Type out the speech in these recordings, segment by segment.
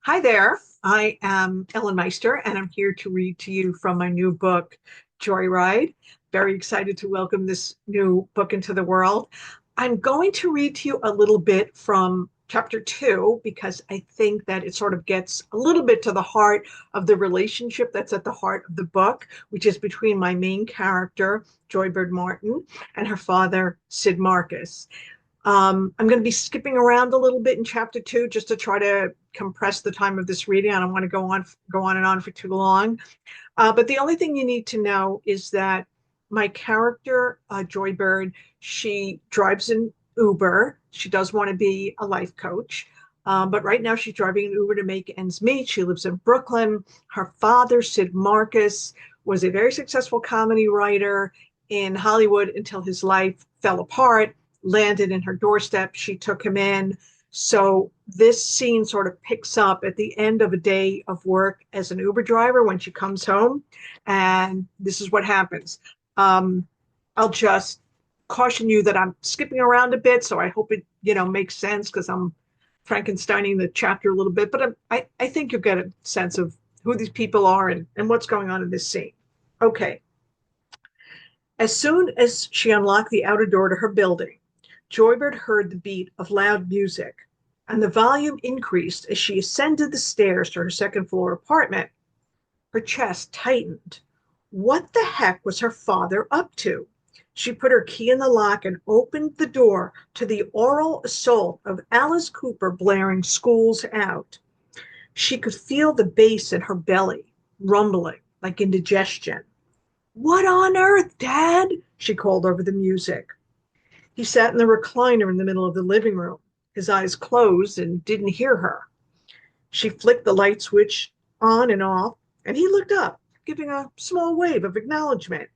Hi there. I am Ellen Meister, and I'm here to read to you from my new book, Joyride. Very excited to welcome this new book into the world. I'm going to read to you a little bit from chapter two because I think that it sort of gets a little bit to the heart of the relationship that's at the heart of the book, which is between my main character, Joybird Martin, and her father, Sid Marcus. I'm going to be skipping around a little bit in chapter two just to try to compress the time of this reading. I don't want to go on and on for too long. But the only thing you need to know is that my character, Joybird, she drives an Uber. She does want to be a life coach. But right now she's driving an Uber to make ends meet. She lives in Brooklyn. Her father, Sid Marcus, was a very successful comedy writer in Hollywood until his life fell apart, landed in her doorstep. She took him in. So this scene sort of picks up at the end of a day of work as an Uber driver when she comes home. And this is what happens. Um, I'll just caution you that I'm skipping around a bit. So I hope it, makes sense because I'm Frankensteining the chapter a little bit. But I think you'll get a sense of who these people are and what's going on in this scene. Okay. As soon as she unlocked the outer door to her building, Joybird heard the beat of loud music, and the volume increased as she ascended the stairs to her second floor apartment. Her chest tightened. What the heck was her father up to? She put her key in the lock and opened the door to the oral assault of Alice Cooper blaring Schools Out. She could feel the bass in her belly rumbling like indigestion. What on earth, Dad? She called over the music. He sat in the recliner in the middle of the living room, his eyes closed, and didn't hear her. She flicked the light switch on and off, and he looked up, giving a small wave of acknowledgement.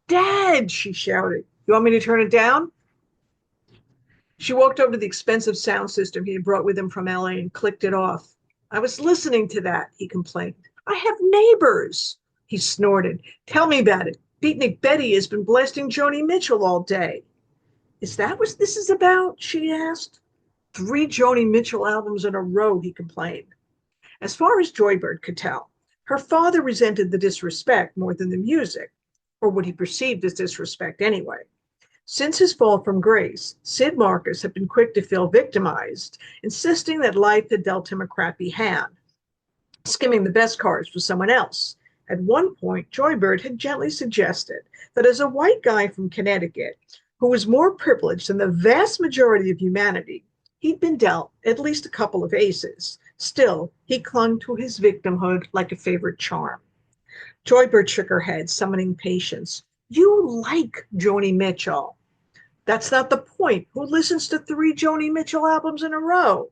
Dad, she shouted. You want me to turn it down? She walked over to the expensive sound system he had brought with him from LA and clicked it off. I was listening to that, he complained. I have neighbors. He snorted. Tell me about it. Beatnik Betty has been blasting Joni Mitchell all day. Is that what this is about? She asked. Three Joni Mitchell albums in a row, he complained. As far as Joybird could tell, her father resented the disrespect more than the music, or what he perceived as disrespect anyway. Since his fall from grace, Sid Marcus had been quick to feel victimized, insisting that life had dealt him a crappy hand, skimming the best cards for someone else. At one point, Joybird had gently suggested that as a white guy from Connecticut, who was more privileged than the vast majority of humanity, he'd been dealt at least a couple of aces. Still, he clung to his victimhood like a favorite charm. Joybird shook her head, summoning patience. You like Joni Mitchell. That's not the point. Who listens to three Joni Mitchell albums in a row?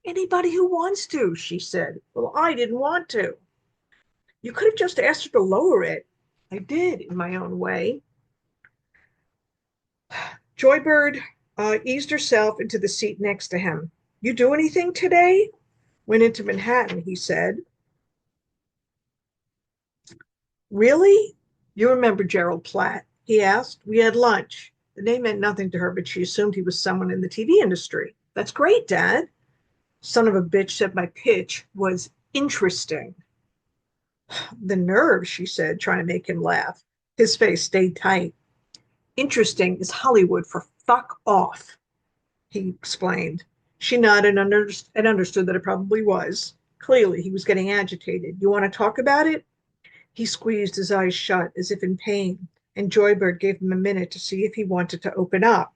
Anybody who wants to, she said. Well, I didn't want to. You could have just asked her to lower it. I did in my own way. Joybird eased herself into the seat next to him. You do anything today? Went into Manhattan, he said. Really? You remember Gerald Platt? He asked. We had lunch. The name meant nothing to her, but she assumed he was someone in the TV industry. That's great, Dad. Son of a bitch said my pitch was interesting. The nerve, she said, trying to make him laugh. His face stayed tight. Interesting is Hollywood for fuck off, he explained. She nodded and understood that it probably was. Clearly, he was getting agitated. You want to talk about it? He squeezed his eyes shut as if in pain, and Joybird gave him a minute to see if he wanted to open up.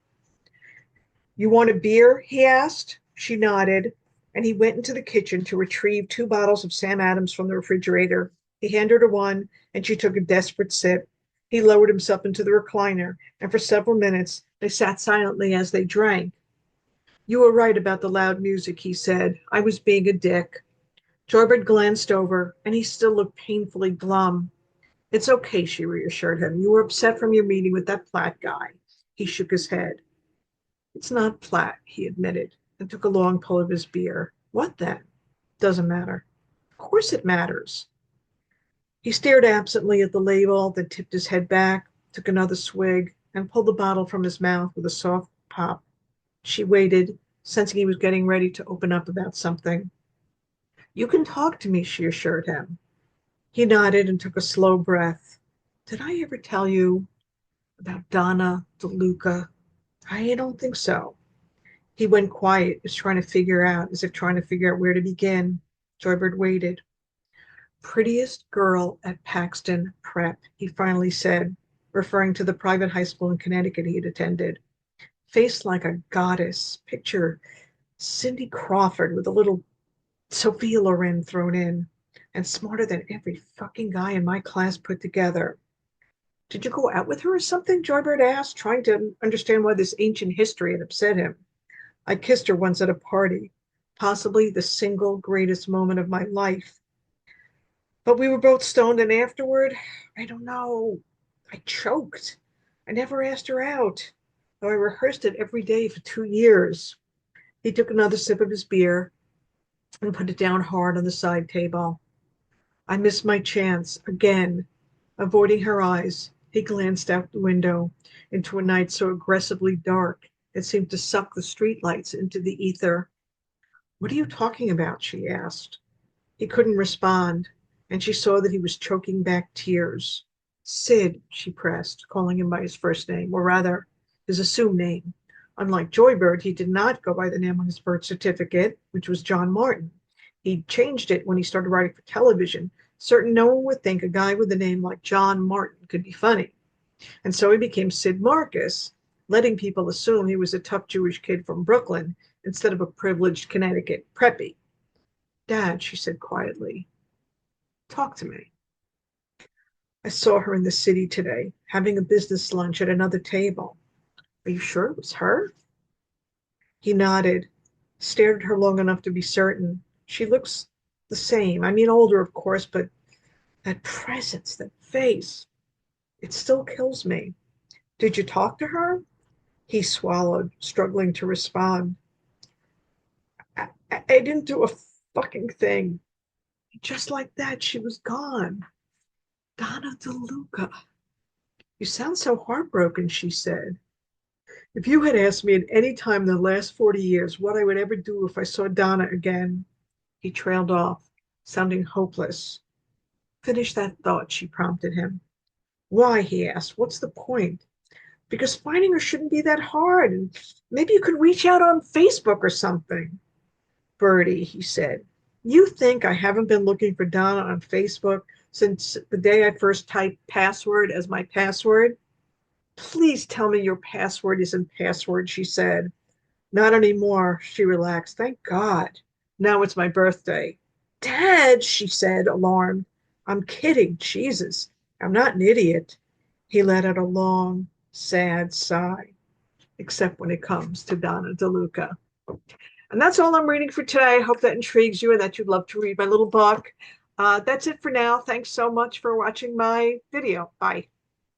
You want a beer? He asked. She nodded, and he went into the kitchen to retrieve two bottles of Sam Adams from the refrigerator. He handed her one, and she took a desperate sip. He lowered himself into the recliner, and for several minutes they sat silently as they drank. You were right about the loud music, he said. I was being a dick. Joybird glanced over, and he still looked painfully glum. It's okay, she reassured him. You were upset from your meeting with that Platt guy. He shook his head. It's not Platt, he admitted, and took a long pull of his beer. What then? Doesn't matter. Of course it matters. He stared absently at the label, then tipped his head back, took another swig, and pulled the bottle from his mouth with a soft pop. She waited, sensing he was getting ready to open up about something. You can talk to me, she assured him. He nodded and took a slow breath. Did I ever tell you about Donna DeLuca? I don't think so. He went quiet, as if trying to figure out where to begin. Joybird waited. Prettiest girl at Paxton Prep, he finally said, referring to the private high school in Connecticut he had attended. Face like a goddess. Picture Cindy Crawford with a little Sophia Loren thrown in, and smarter than every fucking guy in my class put together. Did you go out with her or something? Joybird asked, trying to understand why this ancient history had upset him. I kissed her once at a party, possibly the single greatest moment of my life. But we were both stoned, and afterward, I don't know, I choked. I never asked her out, though I rehearsed it every day for 2 years. He took another sip of his beer and put it down hard on the side table. I missed my chance again. Avoiding her eyes, he glanced out the window into a night so aggressively dark it seemed to suck the streetlights into the ether. What are you talking about? She asked. He couldn't respond, and she saw that he was choking back tears. Sid, she pressed, calling him by his first name, or rather, his assumed name. Unlike Joybird, he did not go by the name on his birth certificate, which was John Martin. He changed it when he started writing for television, certain no one would think a guy with a name like John Martin could be funny. And so he became Sid Marcus, letting people assume he was a tough Jewish kid from Brooklyn instead of a privileged Connecticut preppy. Dad, she said quietly, talk to me. I saw her in the city today, having a business lunch at another table. Are you sure it was her? He nodded, stared at her long enough to be certain. She looks the same. I mean, older, of course, but that presence, that face, it still kills me. Did you talk to her? He swallowed, struggling to respond. I didn't do a fucking thing. Just like that, she was gone. Donna DeLuca. You sound so heartbroken, she said. If you had asked me at any time in the last 40 years what I would ever do if I saw Donna again, he trailed off, sounding hopeless. Finish that thought, she prompted him. Why? He asked. What's the point? Because finding her shouldn't be that hard, and maybe you could reach out on Facebook or something. Bertie, he said, you think I haven't been looking for Donna on Facebook since the day I first typed password as my password? Please tell me your password isn't password, she said. Not anymore, she relaxed. Thank God. Now it's my birthday. Dad, she said, alarmed. I'm kidding. Jesus, I'm not an idiot. He let out a long, sad sigh, except when it comes to Donna DeLuca. And that's all I'm reading for today. I hope that intrigues you and that you'd love to read my little book. That's it for now. Thanks so much for watching my video. Bye.